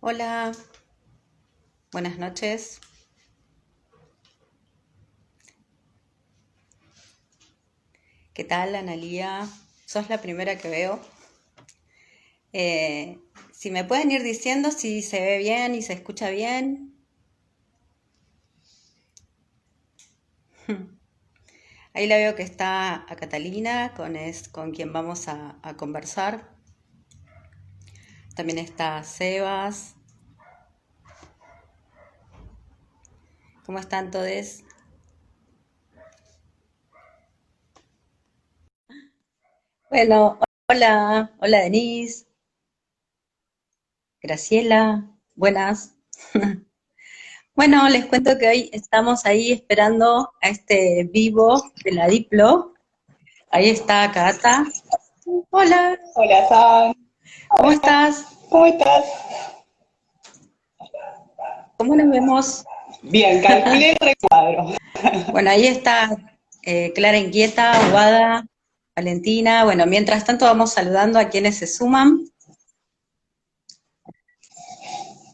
Hola, buenas noches. ¿Qué tal, Analía? Sos la primera que veo. Si me pueden ir diciendo si se ve bien y se escucha bien. Ahí la veo que está a Catalina, con quien vamos a conversar. También está Sebas. ¿Cómo están todos? Bueno, hola, hola Denise, Graciela, buenas. Bueno, les cuento que hoy estamos ahí esperando a este vivo de la Diplo. Ahí está Cata. Hola, Hola, Sam. ¿cómo estás? ¿Cómo estás? ¿Cómo nos vemos? Bien, calculé el recuadro. Bueno, ahí está Clara Inquieta, Guada, Valentina. Bueno, mientras tanto vamos saludando a quienes se suman.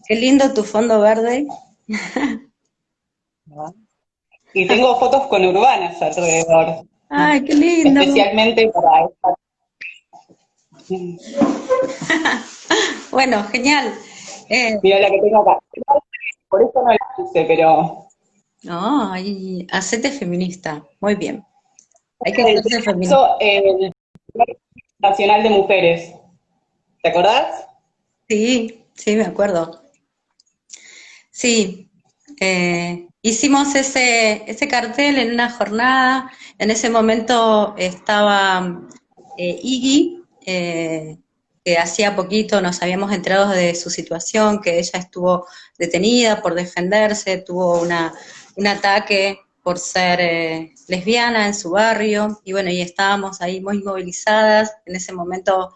Qué lindo tu fondo verde. Y tengo fotos con urbanas alrededor, Ay, qué lindo. especialmente para esta. Bueno, genial. Eh, Mira la que tengo acá. Por eso no la puse, pero no, ahí, hacete feminista. Muy bien. Hay que el hacerse feminista. premio el Nacional de Mujeres. ¿Te acordás? Sí, sí, me acuerdo. Sí, hicimos ese cartel en una jornada. En ese momento estaba Iggy, que hacía poquito nos habíamos enterado de su situación, que ella estuvo detenida por defenderse, tuvo un ataque por ser lesbiana en su barrio, y bueno, y estábamos ahí muy movilizadas. En ese momento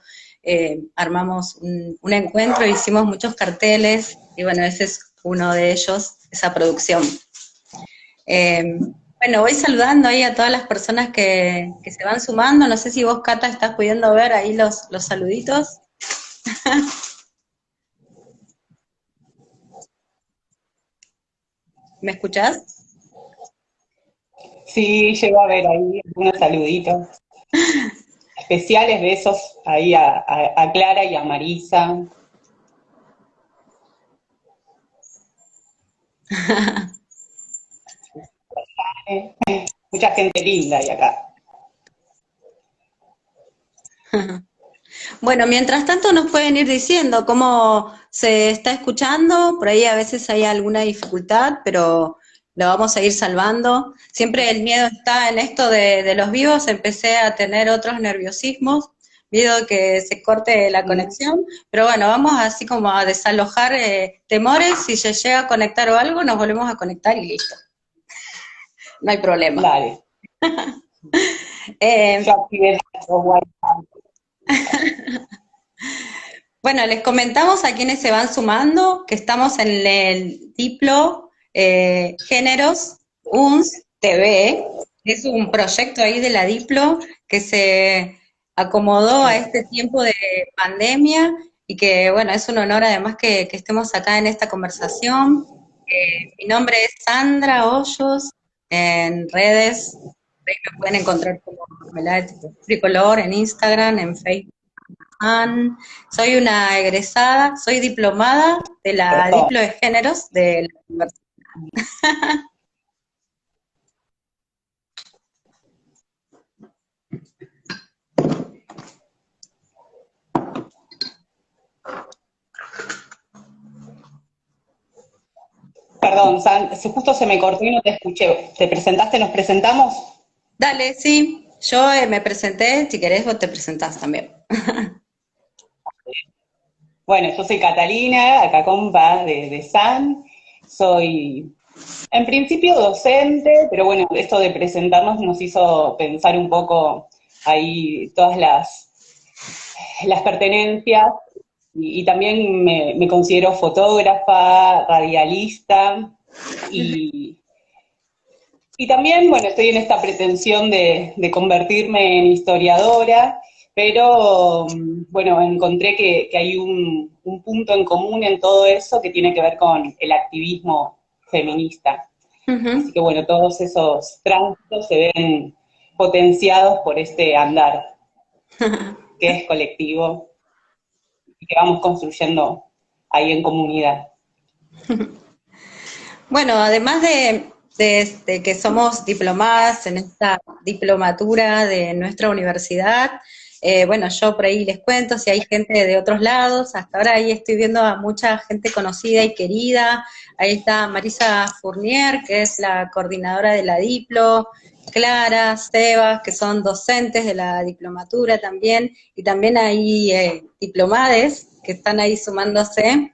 armamos un encuentro, hicimos muchos carteles, y bueno, ese es uno de ellos, esa producción. Eh, bueno, voy saludando ahí a todas las personas que se van sumando. No sé si vos, Cata, estás pudiendo ver ahí los saluditos. ¿Me escuchás? Sí, llego a ver ahí unos saluditos especiales de esos ahí a Clara y a Marisa. Mucha gente linda ahí acá. Bueno, mientras tanto nos pueden ir diciendo cómo se está escuchando, por ahí a veces hay alguna dificultad, pero lo vamos a ir salvando. Siempre el miedo está en esto de los vivos, empecé a tener otros nerviosismos, miedo que se corte la conexión, pero bueno, vamos así como a desalojar temores, si se llega a conectar o algo, nos volvemos a conectar y listo, no hay problema. Dale. Eh, Yo activé los wifi. Bueno, les comentamos a quienes se van sumando que estamos en el Diplo Géneros UNS TV. Es un proyecto ahí de la Diplo que se acomodó a este tiempo de pandemia y que, bueno, es un honor además que estemos acá en esta conversación. Mi nombre es Sandra Hoyos, en redes, ahí me pueden encontrar como Mermelada de Tricolor en Instagram, en Facebook. Soy una egresada, soy diplomada de la Perdón. Diplo de Géneros de la Universidad. Perdón, San, justo se me cortó y no te escuché. ¿Te presentaste? ¿Nos presentamos? Dale, sí, yo me presenté, si querés vos te presentás también. Bueno, yo soy Catalina, acá compa de San. Soy, en principio, docente, pero bueno, esto de presentarnos nos hizo pensar un poco ahí todas las pertenencias y también me considero fotógrafa, radialista y Y también, bueno, estoy en esta pretensión de convertirme en historiadora, pero bueno, encontré que hay un punto en común en todo eso que tiene que ver con el activismo feminista. Así Ujú. que bueno, todos esos tránsitos se ven potenciados por este andar que es colectivo y que vamos construyendo ahí en comunidad. Bueno, además de que somos diplomadas en esta diplomatura de nuestra universidad, bueno, yo por ahí les cuento si hay gente de otros lados, hasta ahora ahí estoy viendo a mucha gente conocida y querida, ahí está Marisa Fournier, que es la coordinadora de la Diplo, Clara, Sebas, que son docentes de la diplomatura también, y también hay diplomades que están ahí sumándose.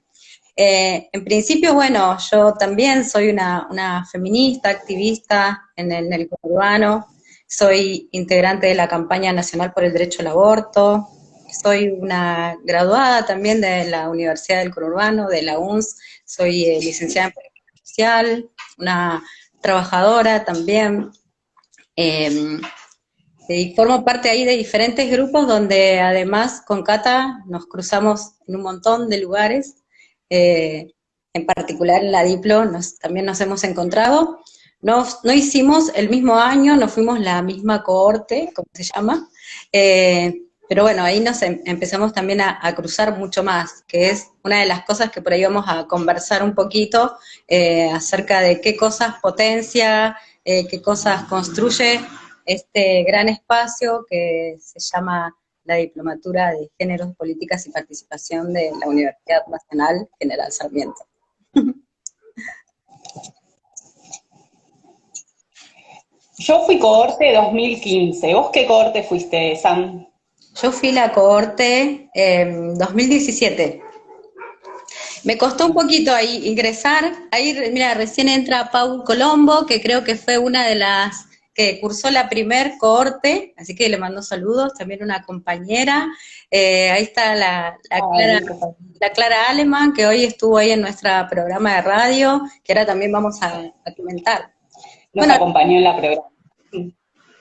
En principio, bueno, yo también soy una feminista, activista en el conurbano, soy integrante de la campaña nacional por el derecho al aborto, soy una graduada también de la Universidad del Conurbano, de la UNS, soy licenciada en Política Social, una trabajadora también, eh, y formo parte ahí de diferentes grupos donde además con Cata nos cruzamos en un montón de lugares, eh, en particular en la Diplo también nos hemos encontrado. No hicimos el mismo año, no fuimos la misma cohorte, como se llama, pero bueno, ahí nos empezamos también a cruzar mucho más, que es una de las cosas que por ahí vamos a conversar un poquito, acerca de qué cosas potencia, qué cosas construye este gran espacio que se llama la Diplomatura de Géneros, Políticas y Participación de la Universidad Nacional General Sarmiento. Yo fui cohorte 2015. ¿Vos qué cohorte fuiste, Sam? Yo fui la cohorte 2017. Me costó un poquito ahí ingresar. Ahí, mira, recién entra Paul Colombo, que creo que fue una de las que cursó la primer cohorte, así que le mando saludos, también una compañera. Ahí está Ay, muchas gracias. La Clara Aleman, que hoy estuvo ahí en nuestro programa de radio, que ahora también vamos a comentar. Nos Bueno, acompañó en la programa.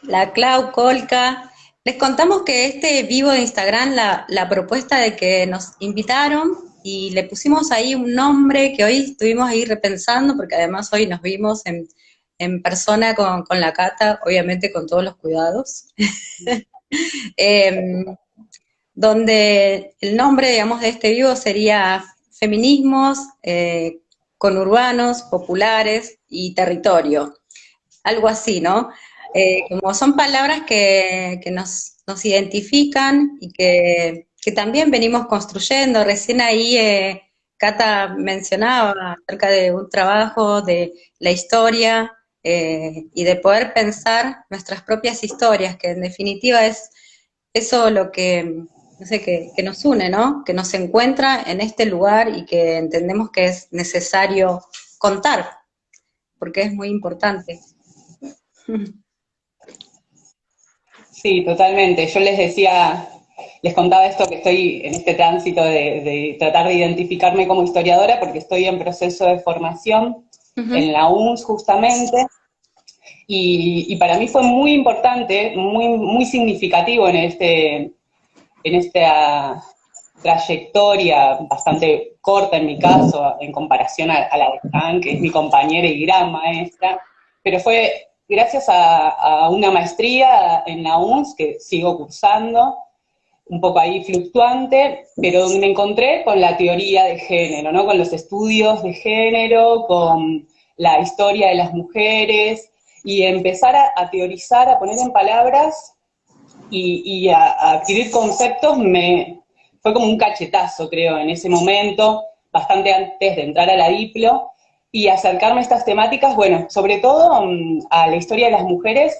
la Clau Colca. Les contamos que este vivo de Instagram, la propuesta de que nos invitaron y le pusimos ahí un nombre que hoy estuvimos ahí repensando, porque además hoy nos vimos en persona con la Cata, obviamente con todos los cuidados, eh, donde el nombre, digamos, de este vivo sería Feminismos, conurbanos, populares y territorio, algo así, ¿no? Como son palabras que nos identifican y que también venimos construyendo. Recién ahí Cata mencionaba acerca de un trabajo de la historia y de poder pensar nuestras propias historias, que en definitiva es eso lo que, no sé, que nos une, ¿no? Que nos encuentra en este lugar y que entendemos que es necesario contar, porque es muy importante. Sí, totalmente. Yo les decía, les contaba esto que estoy en este tránsito de tratar de identificarme como historiadora porque estoy en proceso de formación en Ujú. la UNS justamente y para mí fue muy importante, muy significativo en esta trayectoria bastante corta en mi caso, en comparación a la de Jan, que es mi compañera y gran maestra, pero fue gracias a una maestría en la UNS que sigo cursando, un poco ahí fluctuante, pero donde me encontré con la teoría de género, ¿no? Con los estudios de género, con la historia de las mujeres, y empezar a teorizar, a poner en palabras y a adquirir conceptos fue como un cachetazo, creo, en ese momento, bastante antes de entrar a la Diplo, y acercarme a estas temáticas, bueno, sobre todo a la historia de las mujeres,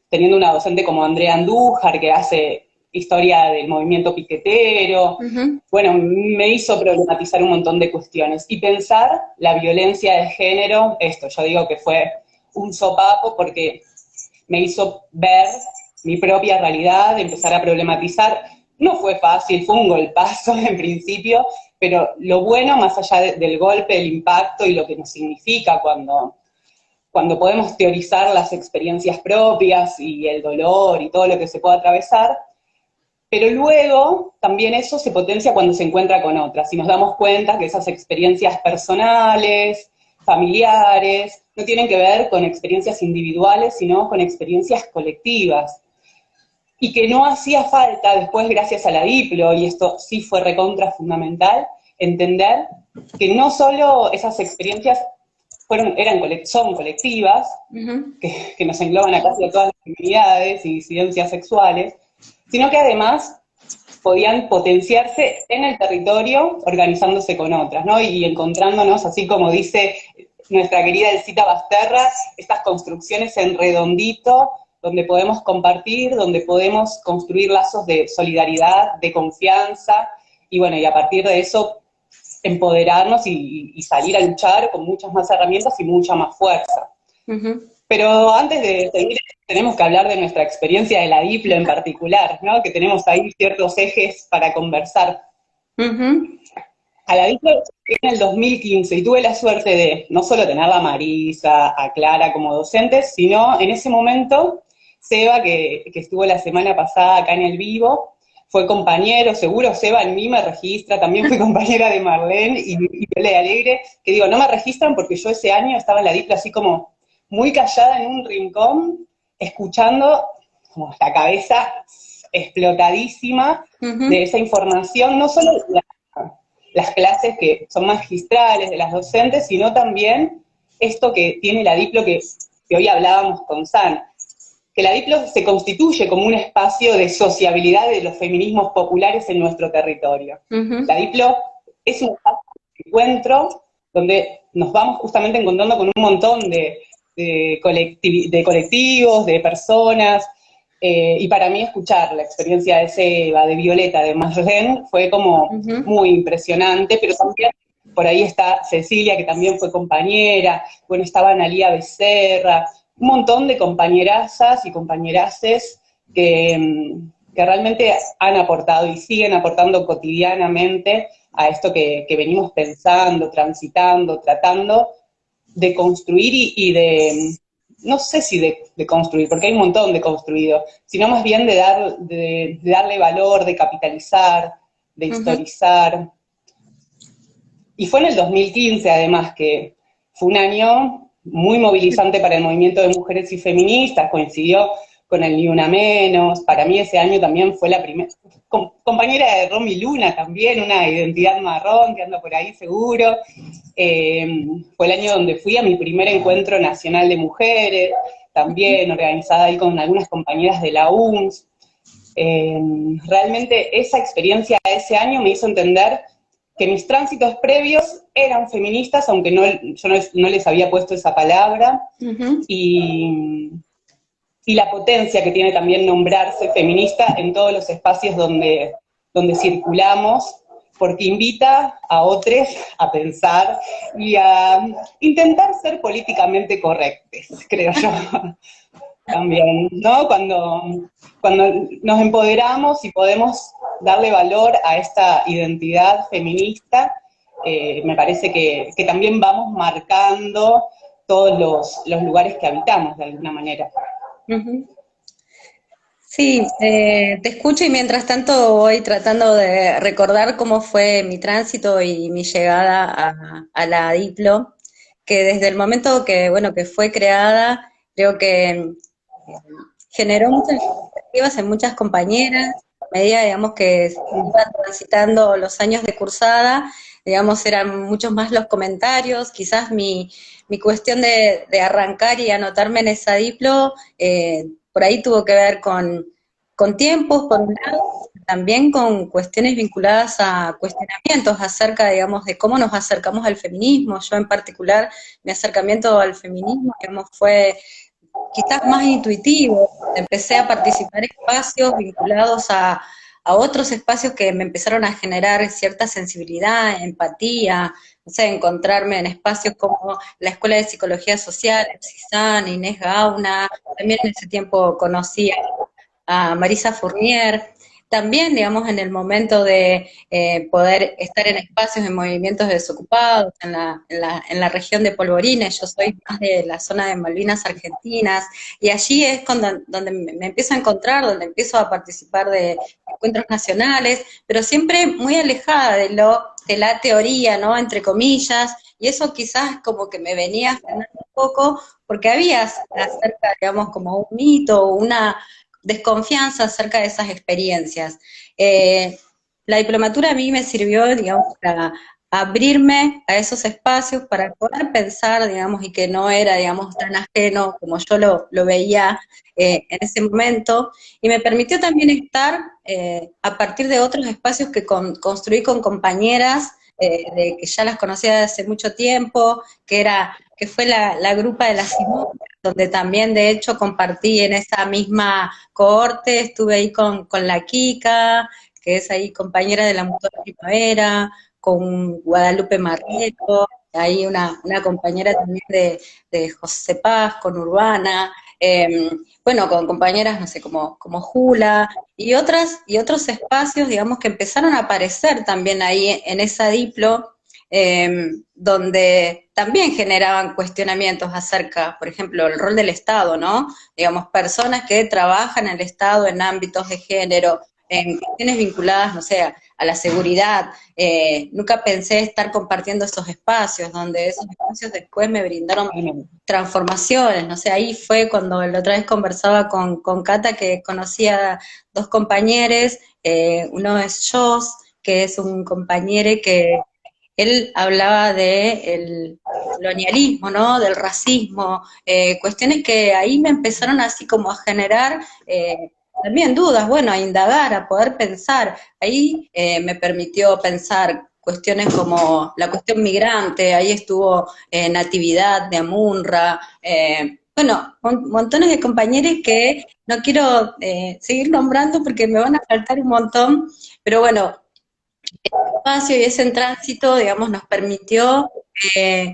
teniendo una docente como Andrea Andújar, que hace historia del movimiento piquetero, Ujú. bueno, me hizo problematizar un montón de cuestiones y pensar la violencia de género, esto, yo digo que fue un sopapo porque me hizo ver mi propia realidad, empezar a problematizar. No fue fácil, fue un golpazo en principio, pero lo bueno, más allá del golpe, el impacto y lo que nos significa cuando podemos teorizar las experiencias propias y el dolor y todo lo que se puede atravesar, pero luego también eso se potencia cuando se encuentra con otras, y nos damos cuenta que esas experiencias personales, familiares, no tienen que ver con experiencias individuales, sino con experiencias colectivas. Y que no hacía falta después, gracias a la Diplo, y esto sí fue recontra fundamental, entender que no solo esas experiencias son colectivas, que nos engloban a casi a todas las comunidades y disidencias sexuales, sino que además podían potenciarse en el territorio organizándose con otras, ¿no? Y encontrándonos, así como dice nuestra querida Elcita Basterra, estas construcciones en redondito, donde podemos compartir, donde podemos construir lazos de solidaridad, de confianza, y bueno, y a partir de eso empoderarnos y salir a luchar con muchas más herramientas y mucha más fuerza. Pero antes de seguir, tenemos que hablar de nuestra experiencia de la Diplo en particular, ¿no? Que tenemos ahí ciertos ejes para conversar. A la Diplo llegué en el 2015 y tuve la suerte de no solo tener a Marisa, a Clara como docentes, sino en ese momento, Seba, que estuvo la semana pasada acá en el Vivo, fue compañero, seguro Seba en mí me registra, también fui compañera de Marlene y Viole Alegre, que digo, no me registran porque yo ese año estaba en la Diplo así como muy callada en un rincón, escuchando como la cabeza explotadísima de esa información, no solo las clases que son magistrales de las docentes, sino también esto que tiene la Diplo que hoy hablábamos con San, que la Diplo se constituye como un espacio de sociabilidad de los feminismos populares en nuestro territorio. La Diplo es un espacio de encuentro donde nos vamos justamente encontrando con un montón de colectivos, de personas, y para mí escuchar la experiencia de Seba, de Violeta, de Marlene, fue como muy impresionante, pero también por ahí está Cecilia, que también fue compañera, bueno, estaba Analía Becerra, un montón de compañerazas y compañeraces que realmente han aportado y siguen aportando cotidianamente a esto que venimos pensando, transitando, tratando de construir y de, no sé si de construir, porque hay un montón de construido, sino más bien de darle valor, de capitalizar, de historizar. Y fue en el 2015, además, que fue un año muy movilizante para el movimiento de mujeres y feministas, coincidió con el Ni Una Menos, para mí ese año también fue la primera, compañera de Romy Luna también, una identidad marrón que anda por ahí seguro, fue el año donde fui a mi primer encuentro nacional de mujeres, también organizada ahí con algunas compañeras de la UNS. Realmente esa experiencia de ese año me hizo entender que mis tránsitos previos eran feministas, aunque yo no les había puesto esa palabra, y la potencia que tiene también nombrarse feminista en todos los espacios donde circulamos, porque invita a otros a pensar y a intentar ser políticamente correctos, creo yo. También, ¿no? Cuando nos empoderamos y podemos darle valor a esta identidad feminista, me parece que también vamos marcando todos los lugares que habitamos, de alguna manera. Sí, te escucho y mientras tanto voy tratando de recordar cómo fue mi tránsito y mi llegada a la Diplo, que desde el momento que, bueno, que fue creada, creo que generó muchas expectativas en muchas compañeras, a medida, digamos, que se iban transitando los años de cursada, digamos, eran muchos más los comentarios, quizás mi cuestión de arrancar y anotarme en esa Diplo, por ahí tuvo que ver con tiempos, por un lado, también con cuestiones vinculadas a cuestionamientos acerca, digamos, de cómo nos acercamos al feminismo. Yo en particular, mi acercamiento al feminismo, digamos, fue quizás más intuitivo. Empecé a participar en espacios vinculados a otros espacios que me empezaron a generar cierta sensibilidad, empatía, no sé, encontrarme en espacios como la Escuela de Psicología Social, CISAN, Inés Gauna, también en ese tiempo conocí a Marisa Fournier, también, digamos, en el momento de poder estar en espacios, en movimientos desocupados, en la región de Polvorines. Yo soy más de la zona de Malvinas Argentinas, y allí es cuando, donde me empiezo a encontrar, donde empiezo a participar de encuentros nacionales, pero siempre muy alejada de la teoría, ¿no? Entre comillas, y eso quizás como que me venía frenando un poco, porque había acerca, digamos, como un mito, una desconfianza acerca de esas experiencias. Eh, la diplomatura a mí me sirvió, digamos, para abrirme a esos espacios, para poder pensar, digamos, y que no era, digamos, tan ajeno como yo lo veía en ese momento, y me permitió también estar a partir de otros espacios que construí con compañeras, de que ya las conocía desde hace mucho tiempo, que fue la grupa de la Simón, donde también de hecho compartí en esa misma cohorte, estuve ahí con la Kika, que es ahí compañera de la Mutua Primavera, con Guadalupe Marreto, ahí una compañera también de José Paz, con Urbana, bueno, con compañeras, no sé, como Jula, y otros espacios, digamos, que empezaron a aparecer también ahí en esa diplo, donde también generaban cuestionamientos acerca, por ejemplo, el rol del Estado, ¿no? Digamos, personas que trabajan en el Estado en ámbitos de género, en cuestiones vinculadas, no sé, a la seguridad. Nunca pensé estar compartiendo esos espacios, donde esos espacios después me brindaron transformaciones, no sé, ahí fue cuando la otra vez conversaba con Cata, que conocía dos compañeros, uno es Jos, que es un compañero que él hablaba del colonialismo, ¿no? Del racismo, cuestiones que ahí me empezaron así como a generar también dudas, bueno, a indagar, a poder pensar. Ahí me permitió pensar cuestiones como la cuestión migrante, ahí estuvo Natividad de Amunra, bueno, montones de compañeros que no quiero seguir nombrando porque me van a faltar un montón, pero bueno, espacio y ese tránsito, digamos, nos permitió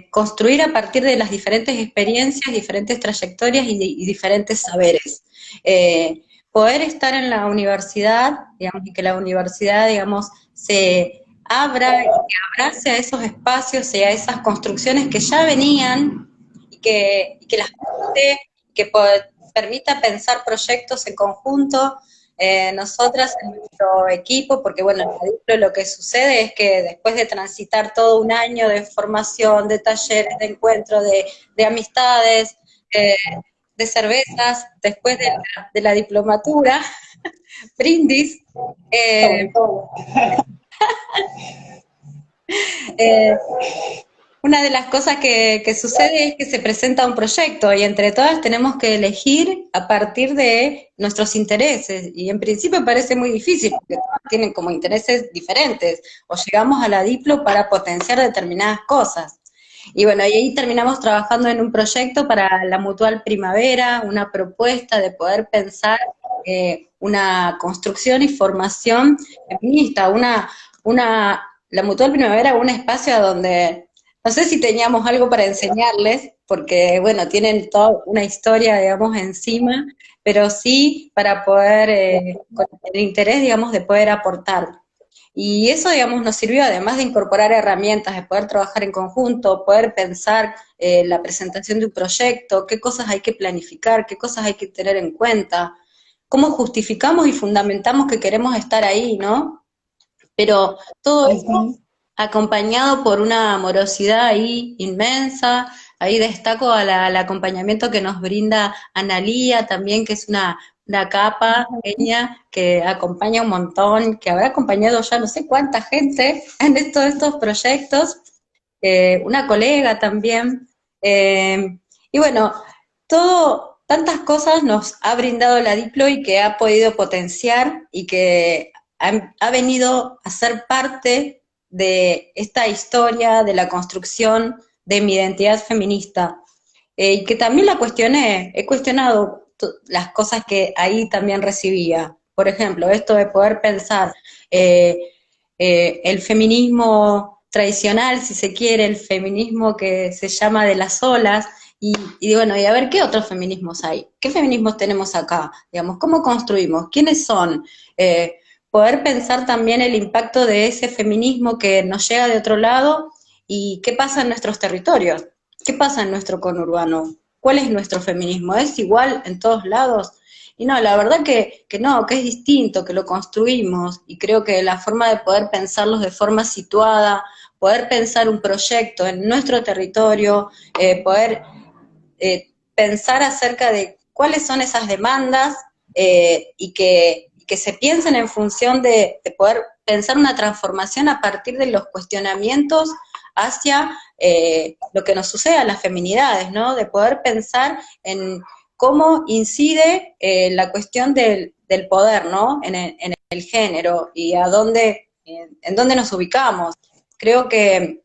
construir a partir de las diferentes experiencias, diferentes trayectorias y diferentes saberes. Poder estar en la universidad, digamos, y que la universidad, digamos, se abra y que abrace a esos espacios y a esas construcciones que ya venían y que las junte, que permita pensar proyectos en conjunto, nosotras en nuestro equipo, porque bueno, en la Diplo lo que sucede es que después de transitar todo un año de formación, de talleres, de encuentros, de amistades, eh, de cervezas, después de la diplomatura, brindis, sobre eh, todo. eh, una de las cosas que sucede es que se presenta un proyecto y entre todas tenemos que elegir a partir de nuestros intereses. Y en principio parece muy difícil porque todas tienen como intereses diferentes. O llegamos a la Diplo para potenciar determinadas cosas. Y bueno, y ahí terminamos trabajando en un proyecto para la Mutual Primavera, una propuesta de poder pensar una construcción y formación feminista, la Mutual Primavera, un espacio donde no sé si teníamos algo para enseñarles, porque, bueno, tienen toda una historia, digamos, encima, pero sí para poder, con el interés, digamos, de poder aportar. Y eso, digamos, nos sirvió, además de incorporar herramientas, de poder trabajar en conjunto, poder pensar la presentación de un proyecto, qué cosas hay que planificar, qué cosas hay que tener en cuenta, cómo justificamos y fundamentamos que queremos estar ahí, ¿no? Pero todo eso acompañado por una amorosidad ahí inmensa. Ahí destaco al acompañamiento que nos brinda Analía también, que es una capa pequeña que acompaña un montón, que habrá acompañado ya no sé cuánta gente en estos proyectos, una colega también. Y bueno, tantas cosas nos ha brindado la Diplo y que ha podido potenciar y que ha venido a ser parte de esta historia, de la construcción de mi identidad feminista. Y que también la cuestioné, he cuestionado las cosas que ahí también recibía. Por ejemplo, esto de poder pensar eh, el feminismo tradicional, si se quiere, el feminismo que se llama de las olas, y bueno, y a ver qué otros feminismos hay, qué feminismos tenemos acá, digamos, cómo construimos, quiénes son, poder pensar también el impacto de ese feminismo que nos llega de otro lado y qué pasa en nuestros territorios, qué pasa en nuestro conurbano, cuál es nuestro feminismo, ¿es igual en todos lados? Y no, la verdad que no, que es distinto, que lo construimos, y creo que la forma de poder pensarlos de forma situada, poder pensar un proyecto en nuestro territorio, poder pensar acerca de cuáles son esas demandas y que se piensen en función de poder pensar una transformación a partir de los cuestionamientos hacia lo que nos sucede a las feminidades, ¿no? De poder pensar en cómo incide la cuestión del poder, ¿no? En el género y en dónde nos ubicamos. Creo que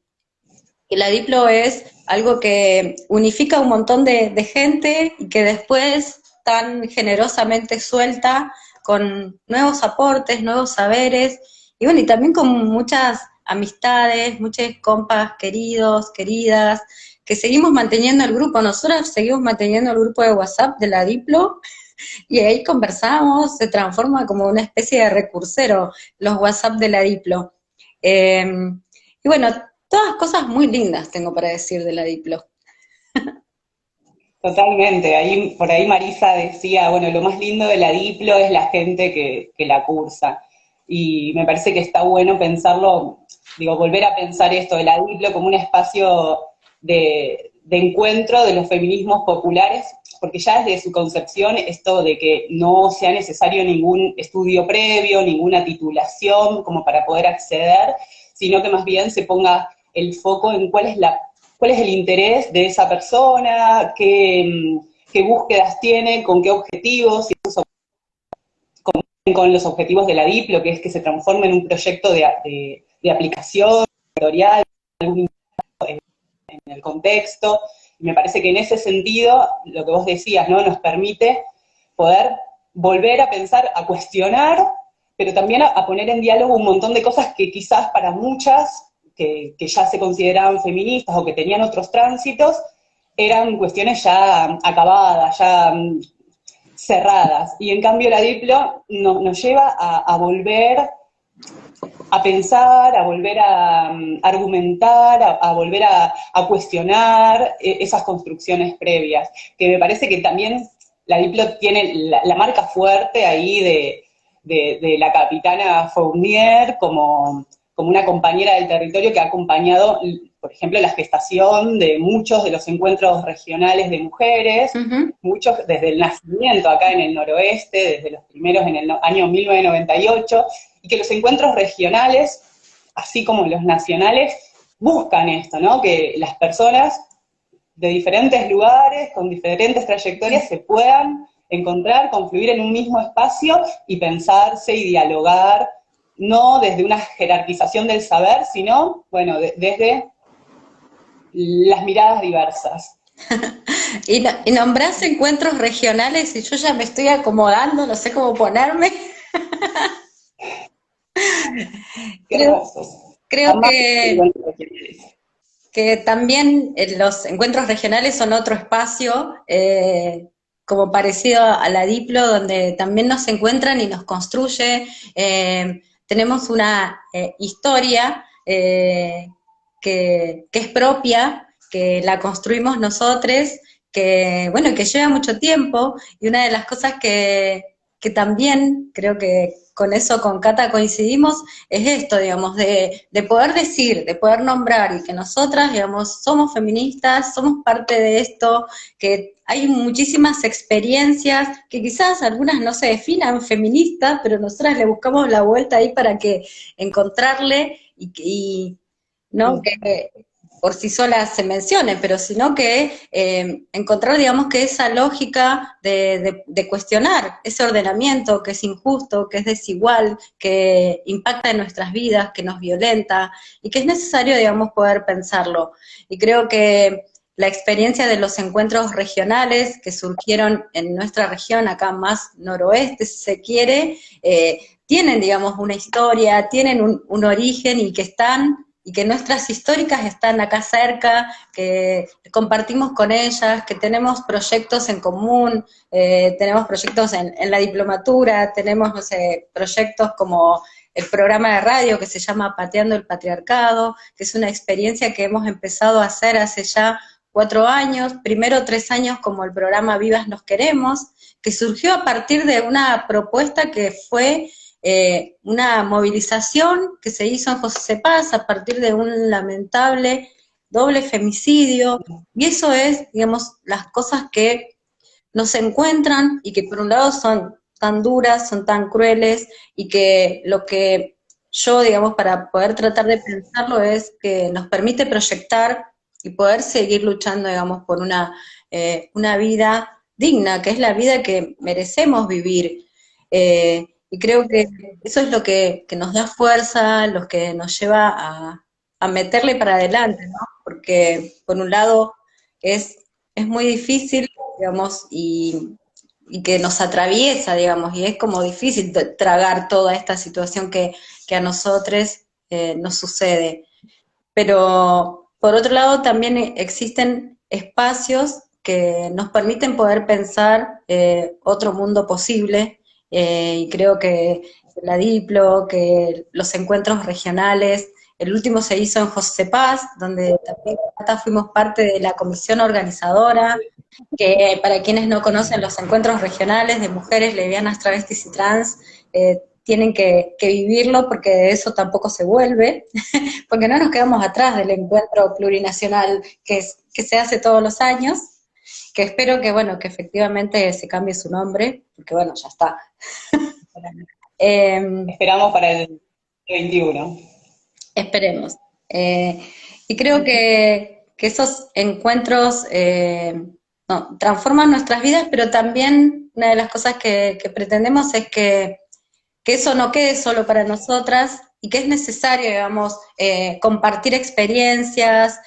la Diplo es algo que unifica un montón de gente y que después tan generosamente suelta con nuevos aportes, nuevos saberes, y bueno, y también con muchas amistades, muchos compas queridos, queridas, que seguimos manteniendo el grupo. Nosotras seguimos manteniendo el grupo de WhatsApp de la Diplo, y ahí conversamos, se transforma como una especie de recursero los WhatsApp de la Diplo. Eh, y bueno, todas cosas muy lindas tengo para decir de la Diplo. Totalmente, ahí, por ahí Marisa decía, bueno, lo más lindo de la Diplo es la gente que la cursa. Y me parece que está bueno pensarlo, digo, volver a pensar esto de la Diplo como un espacio de encuentro de los feminismos populares, porque ya desde su concepción esto de que no sea necesario ningún estudio previo, ninguna titulación como para poder acceder, sino que más bien se ponga el foco en cuál es el interés de esa persona, qué búsquedas tiene, con qué objetivos, con los objetivos de la DIPLO, que es que se transforme en un proyecto de aplicación editorial, en el contexto. Y me parece que en ese sentido, lo que vos decías, ¿no? Nos permite poder volver a pensar, a cuestionar, pero también a poner en diálogo un montón de cosas que quizás para muchas que ya se consideraban feministas o que tenían otros tránsitos, eran cuestiones ya acabadas, ya cerradas. Y en cambio la Diplo nos lleva a volver a pensar, a volver a argumentar, a volver a cuestionar esas construcciones previas, que me parece que también la Diplo tiene la marca fuerte ahí de la capitana Fournier como una compañera del territorio que ha acompañado, por ejemplo, la gestación de muchos de los encuentros regionales de mujeres, muchos desde el nacimiento acá en el noroeste, desde los primeros en el año 1998, y que los encuentros regionales, así como los nacionales, buscan esto, ¿no? Que las personas de diferentes lugares, con diferentes trayectorias, se puedan encontrar, confluir en un mismo espacio y pensarse y dialogar, no desde una jerarquización del saber, sino, bueno, desde las miradas diversas. Y nombrás encuentros regionales y yo ya me estoy acomodando, no sé cómo ponerme. Qué Creo, hermosos. creo Jamás que también los encuentros regionales son otro espacio, como parecido a la Diplo, donde también nos encuentran y nos construye. Tenemos una historia que es propia, que la construimos nosotros, que, bueno, que lleva mucho tiempo, y una de las cosas que también creo que con eso con Cata coincidimos, es esto, digamos, de poder decir, de poder nombrar, y que nosotras, digamos, somos feministas, somos parte de esto, que hay muchísimas experiencias, que quizás algunas no se definan feministas, pero nosotras le buscamos la vuelta ahí para que encontrarle y ¿no? Que por sí solas se mencionen, pero sino que encontrar, digamos, que esa lógica de cuestionar ese ordenamiento que es injusto, que es desigual, que impacta en nuestras vidas, que nos violenta, y que es necesario, digamos, poder pensarlo. Y creo que la experiencia de los encuentros regionales que surgieron en nuestra región, acá más noroeste, si se quiere, tienen, digamos, una historia, tienen un origen y que están y que nuestras históricas están acá cerca, que compartimos con ellas, que tenemos proyectos en común, tenemos proyectos en la diplomatura, tenemos, no sé, proyectos como el programa de radio que se llama Pateando el Patriarcado, que es una experiencia que hemos empezado a hacer hace ya 4 años, primero 3 años como el programa Vivas Nos Queremos, que surgió a partir de una propuesta que fue una movilización que se hizo en José Paz a partir de un lamentable doble femicidio, y eso es, digamos, las cosas que nos encuentran y que por un lado son tan duras, son tan crueles, y que lo que yo, digamos, para poder tratar de pensarlo es que nos permite proyectar y poder seguir luchando, digamos, por una vida digna, que es la vida que merecemos vivir. Y creo que eso es lo que nos da fuerza, lo que nos lleva a meterle para adelante, ¿no? Porque por un lado es muy difícil, digamos, y que nos atraviesa, digamos, y es como difícil tragar toda esta situación que a nosotros nos sucede. Pero por otro lado también existen espacios que nos permiten poder pensar otro mundo posible, y creo que la Diplo, que los encuentros regionales, el último se hizo en José Paz, donde también fuimos parte de la comisión organizadora, que para quienes no conocen los encuentros regionales de mujeres lesbianas, travestis y trans, tienen que vivirlo porque de eso tampoco se vuelve, porque no nos quedamos atrás del encuentro plurinacional que se hace todos los años, que espero que, bueno, que efectivamente se cambie su nombre, porque bueno, ya está. Esperamos para el 21. Esperemos. Y creo que esos encuentros no, transforman nuestras vidas, pero también una de las cosas que pretendemos es que eso no quede solo para nosotras y que es necesario, digamos, compartir experiencias,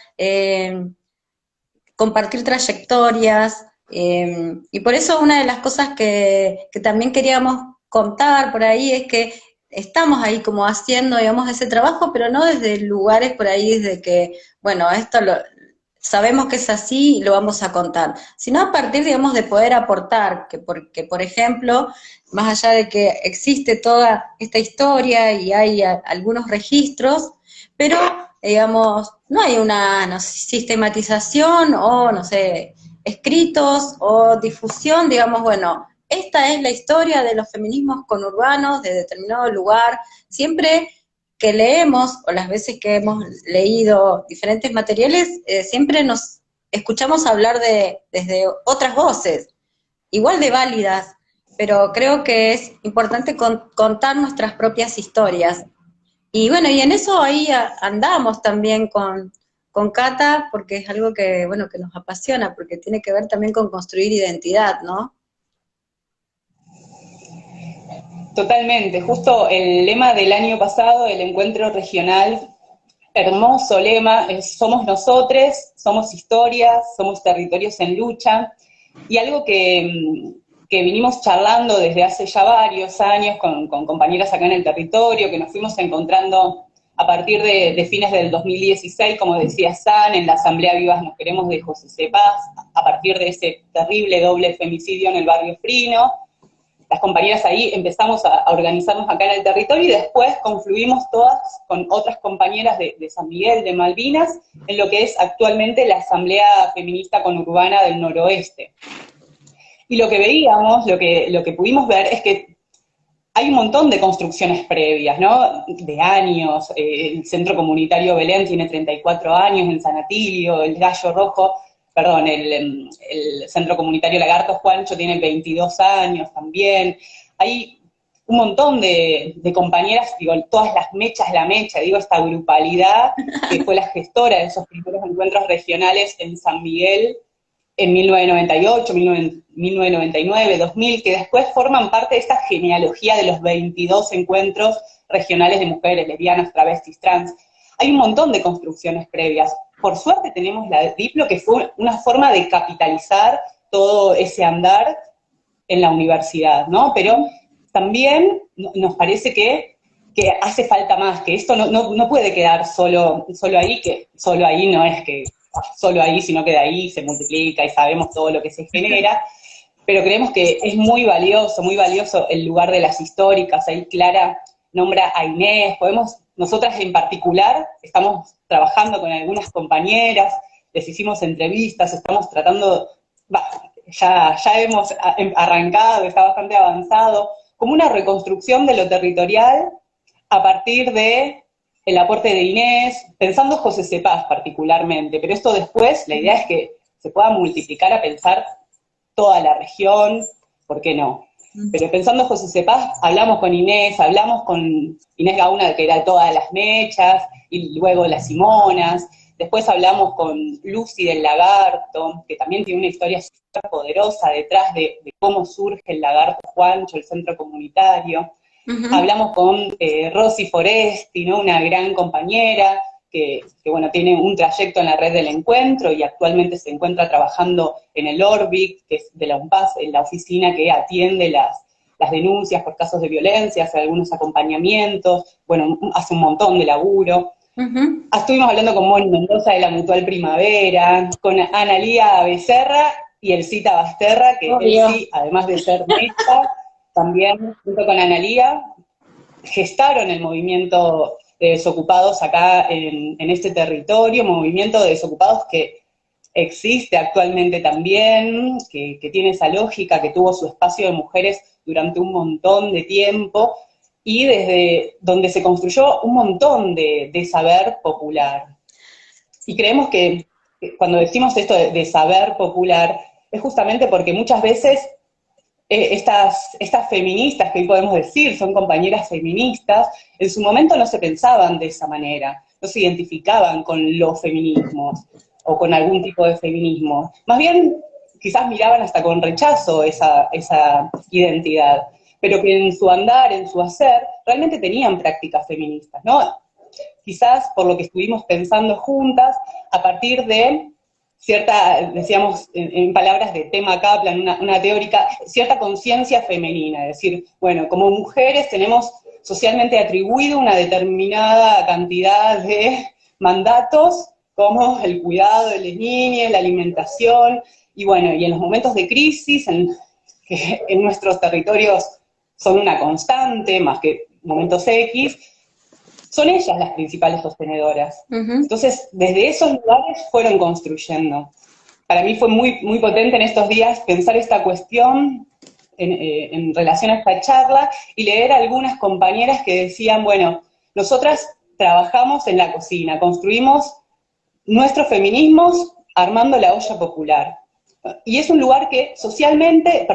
compartir trayectorias, y por eso una de las cosas que también queríamos contar por ahí es que estamos ahí como haciendo, digamos, ese trabajo, pero no desde lugares por ahí, desde que, bueno, sabemos que es así y lo vamos a contar, sino a partir, digamos, de poder aportar, porque, por ejemplo, más allá de que existe toda esta historia y hay algunos registros, pero, digamos, no hay una, no sé, sistematización o, no sé, escritos o difusión, digamos, bueno, esta es la historia de los feminismos conurbanos de determinado lugar, siempre que leemos, o las veces que hemos leído diferentes materiales, siempre nos escuchamos hablar desde otras voces, igual de válidas, pero creo que es importante contar nuestras propias historias. Y bueno, y en eso ahí andamos también con Cata, porque es algo que, bueno, que nos apasiona, porque tiene que ver también con construir identidad, ¿no? Totalmente, justo el lema del año pasado, el encuentro regional, hermoso lema, es somos nosotres, somos historias, somos territorios en lucha, y algo que vinimos charlando desde hace ya varios años con compañeras acá en el territorio, que nos fuimos encontrando a partir de fines del 2016, como decía San, en la Asamblea Vivas Nos Queremos de José C. Paz, a partir de ese terrible doble femicidio en el barrio Frino. Las compañeras ahí empezamos a organizarnos acá en el territorio y después confluimos todas con otras compañeras de San Miguel, de Malvinas, en lo que es actualmente la Asamblea Feminista Conurbana del Noroeste. Y lo que veíamos, lo que pudimos ver es que hay un montón de construcciones previas, ¿no? De años, el Centro Comunitario Belén tiene 34 años, en San Atilio, el Gallo Rojo, perdón, el Centro Comunitario Lagarto Juancho tiene 22 años también. Hay un montón de compañeras, digo, todas las mechas de la mecha, digo, esta grupalidad que fue la gestora de esos primeros encuentros regionales en San Miguel en 1998, 1999, 2000, que después forman parte de esta genealogía de los 22 encuentros regionales de mujeres, lesbianas, travestis, trans. Hay un montón de construcciones previas. Por suerte tenemos la Diplo, que fue una forma de capitalizar todo ese andar en la universidad, ¿no? Pero también nos parece que que hace falta más, que esto no puede quedar solo ahí, que solo ahí no es que solo ahí, sino que de ahí se multiplica y sabemos todo lo que se genera, pero creemos que es muy valioso el lugar de las históricas. Ahí Clara nombra a Inés, nosotras en particular estamos trabajando con algunas compañeras, les hicimos entrevistas, estamos tratando, ya hemos arrancado, está bastante avanzado, como una reconstrucción de lo territorial a partir de el aporte de Inés, pensando José Cepaz particularmente, pero esto después, la idea es que se pueda multiplicar a pensar toda la región, ¿por qué no? Pero pensando José Cepaz, hablamos con Inés Gauna, que era todas las mechas, y luego las Simonas, después hablamos con Lucy del Lagarto, que también tiene una historia súper poderosa detrás de cómo surge el Lagarto Juancho, el centro comunitario. Hablamos con Rosy Foresti, ¿no? Una gran compañera que bueno, tiene un trayecto en la red del encuentro y actualmente se encuentra trabajando en el ORBIC, que es de la UNPAS, en la oficina que atiende las denuncias por casos de violencia, hace algunos acompañamientos, bueno, hace un montón de laburo. Estuvimos hablando con Moni Mendoza de la Mutual Primavera, con Analía Becerra y Elcita Basterra, que él sí, además de ser mecha, también, junto con Analía, gestaron el movimiento de desocupados acá en este territorio, movimiento de desocupados que existe actualmente también, que tiene esa lógica, que tuvo su espacio de mujeres durante un montón de tiempo, y desde donde se construyó un montón de saber popular. Y creemos que cuando decimos esto de saber popular, es justamente porque muchas veces estas feministas, que hoy podemos decir son compañeras feministas, en su momento no se pensaban de esa manera, no se identificaban con los feminismos o con algún tipo de feminismo. Más bien, quizás miraban hasta con rechazo esa identidad, pero que en su andar, en su hacer, realmente tenían prácticas feministas, ¿no? Quizás por lo que estuvimos pensando juntas, a partir de cierta, decíamos en palabras de Tema Kaplan, una teórica, cierta conciencia femenina, es decir, bueno, como mujeres tenemos socialmente atribuido una determinada cantidad de mandatos, como el cuidado de las niñas, la alimentación, y bueno, y en los momentos de crisis, que en nuestros territorios son una constante, más que momentos X, son ellas las principales sostenedoras. Entonces, desde esos lugares fueron construyendo. Para mí fue muy, muy potente en estos días pensar esta cuestión en relación a esta charla y leer a algunas compañeras que decían, bueno, nosotras trabajamos en la cocina, construimos nuestros feminismos armando la olla popular. Y es un lugar que socialmente,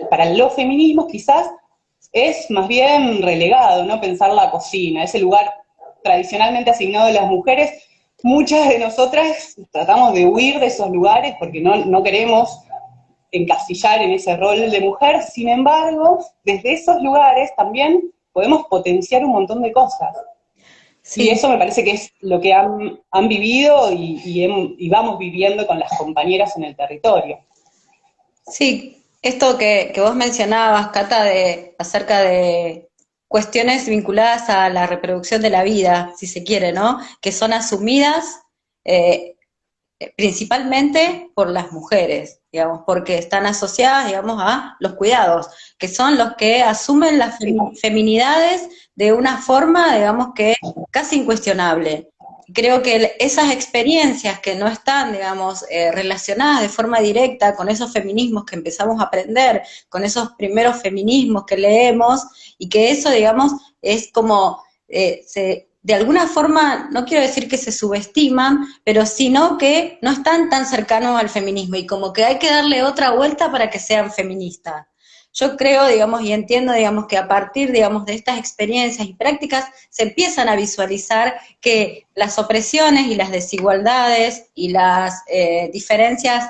para los feminismos quizás es más bien relegado, ¿no? Pensar la cocina, ese lugar tradicionalmente asignado a las mujeres. Muchas de nosotras tratamos de huir de esos lugares porque no queremos encasillar en ese rol de mujer, sin embargo, desde esos lugares también podemos potenciar un montón de cosas. Sí. Y eso me parece que es lo que han vivido y vamos viviendo con las compañeras en el territorio. Sí, esto que vos mencionabas, Cata, acerca de cuestiones vinculadas a la reproducción de la vida, si se quiere, ¿no? Que son asumidas principalmente por las mujeres, digamos, porque están asociadas, digamos, a los cuidados, que son los que asumen las feminidades de una forma, digamos, que casi incuestionable. Creo que esas experiencias que no están, digamos, relacionadas de forma directa con esos feminismos que empezamos a aprender, con esos primeros feminismos que leemos, y que eso, digamos, es como, de alguna forma, no quiero decir que se subestiman, pero sino que no están tan cercanos al feminismo, y como que hay que darle otra vuelta para que sean feministas. Yo creo, digamos, y entiendo, digamos, que a partir, digamos, de estas experiencias y prácticas se empiezan a visualizar que las opresiones y las desigualdades y las diferencias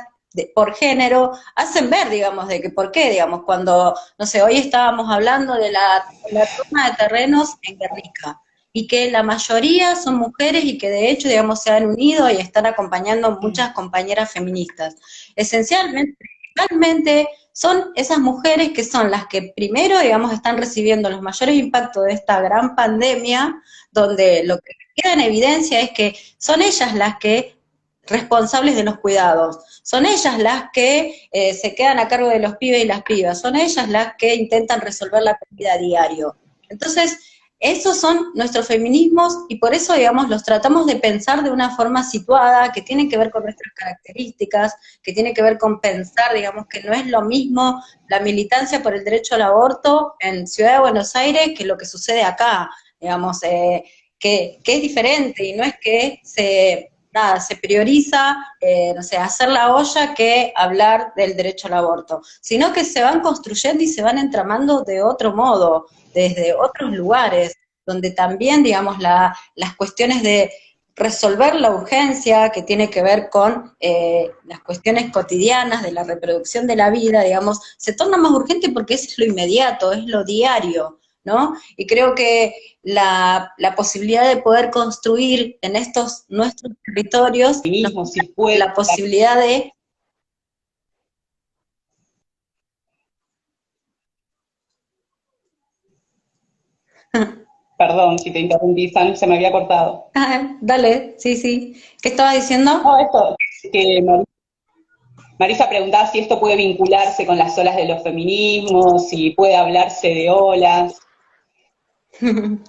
por género hacen ver, digamos, de que por qué, digamos, cuando, no sé, hoy estábamos hablando de la toma de terrenos en Guernica, y que la mayoría son mujeres y que de hecho, digamos, se han unido y están acompañando muchas compañeras feministas. Esencialmente, principalmente, son esas mujeres que son las que primero, digamos, están recibiendo los mayores impactos de esta gran pandemia, donde lo que queda en evidencia es que son ellas las que responsables de los cuidados, son ellas las que se quedan a cargo de los pibes y las pibas, son ellas las que intentan resolver la comida a diario. Entonces, esos son nuestros feminismos y por eso, digamos, los tratamos de pensar de una forma situada, que tiene que ver con nuestras características, que tiene que ver con pensar, digamos, que no es lo mismo la militancia por el derecho al aborto en Ciudad de Buenos Aires que lo que sucede acá, digamos, que es diferente y no es que se prioriza, no sé, hacer la olla que hablar del derecho al aborto, sino que se van construyendo y se van entramando de otro modo, desde otros lugares, donde también, digamos, las cuestiones de resolver la urgencia que tiene que ver con las cuestiones cotidianas de la reproducción de la vida, digamos, se torna más urgente porque es lo inmediato, es lo diario, ¿no? Y creo que la posibilidad de poder construir en estos nuestros territorios, Mismo, si puede. la posibilidad de... Perdón si te interrumpí, San, se me había cortado. Ah, dale, sí, sí. ¿Qué estaba No, diciendo? esto, que Marisa preguntaba si esto puede vincularse con las olas de los feminismos, si puede hablarse de olas. No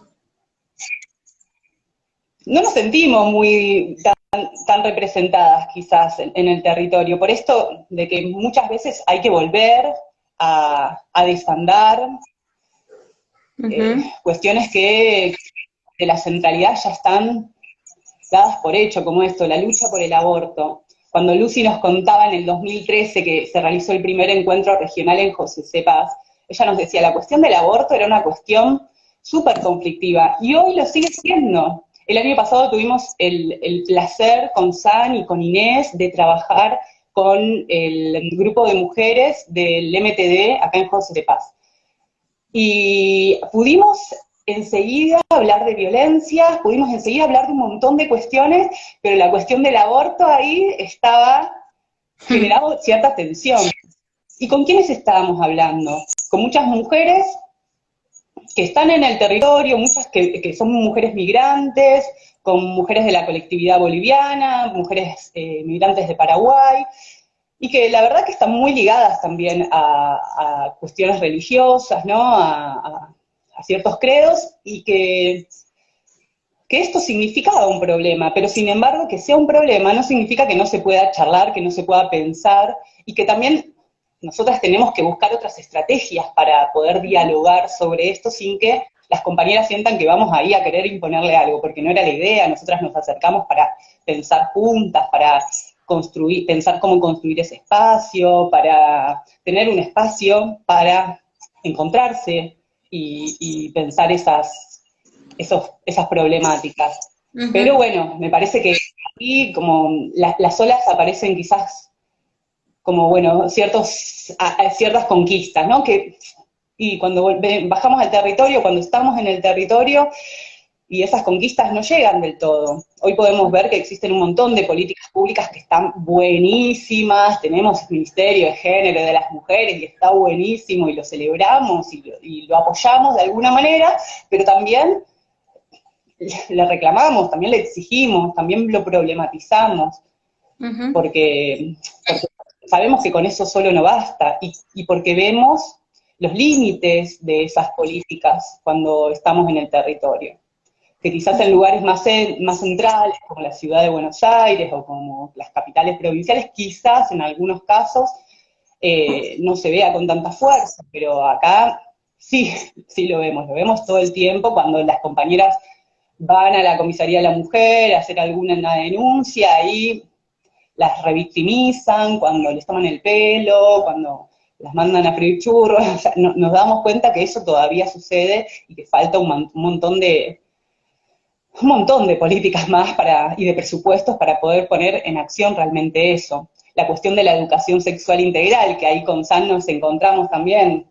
nos sentimos muy tan representadas quizás en el territorio, por esto de que muchas veces hay que volver a desandar cuestiones que de la centralidad ya están dadas por hecho, como esto, la lucha por el aborto. Cuando Lucy nos contaba en el 2013 que se realizó el primer encuentro regional en José C. Paz, ella nos decía, la cuestión del aborto era una cuestión súper conflictiva, y hoy lo sigue siendo. El año pasado tuvimos el placer con San y con Inés de trabajar con el grupo de mujeres del MTD acá en José C. Paz. Y pudimos enseguida hablar de violencia, pudimos enseguida hablar de un montón de cuestiones, pero la cuestión del aborto ahí estaba generando cierta tensión. ¿Y con quiénes estábamos hablando? Con muchas mujeres que están en el territorio, muchas que son mujeres migrantes, con mujeres de la colectividad boliviana, mujeres migrantes de Paraguay, y que la verdad que están muy ligadas también a cuestiones religiosas, ¿no? A ciertos credos, y que esto significaba un problema, pero sin embargo que sea un problema no significa que no se pueda charlar, que no se pueda pensar, y que también nosotras tenemos que buscar otras estrategias para poder dialogar sobre esto sin que las compañeras sientan que vamos ahí a querer imponerle algo, porque no era la idea, nosotras nos acercamos para pensar juntas, para construir, pensar cómo construir ese espacio, para tener un espacio para encontrarse y pensar esas problemáticas. Pero bueno, me parece que aquí como las olas aparecen quizás como, bueno, ciertas conquistas, ¿no? Y cuando bajamos al territorio, cuando estamos en el territorio, y esas conquistas no llegan del todo. Hoy podemos ver que existen un montón de políticas públicas que están buenísimas, tenemos el Ministerio de Género de las Mujeres y está buenísimo y lo celebramos y lo apoyamos de alguna manera, pero también le reclamamos, también le exigimos, también lo problematizamos, porque sabemos que con eso solo no basta, y porque vemos los límites de esas políticas cuando estamos en el territorio. Que quizás en lugares más centrales, como la ciudad de Buenos Aires o como las capitales provinciales, quizás en algunos casos no se vea con tanta fuerza, pero acá sí, sí lo vemos todo el tiempo cuando las compañeras van a la comisaría de la mujer a hacer alguna denuncia y las revictimizan, cuando les toman el pelo, cuando las mandan a freír churros, o sea, nos damos cuenta que eso todavía sucede y que falta un montón de políticas más y de presupuestos para poder poner en acción realmente eso. La cuestión de la educación sexual integral, que ahí con San nos encontramos también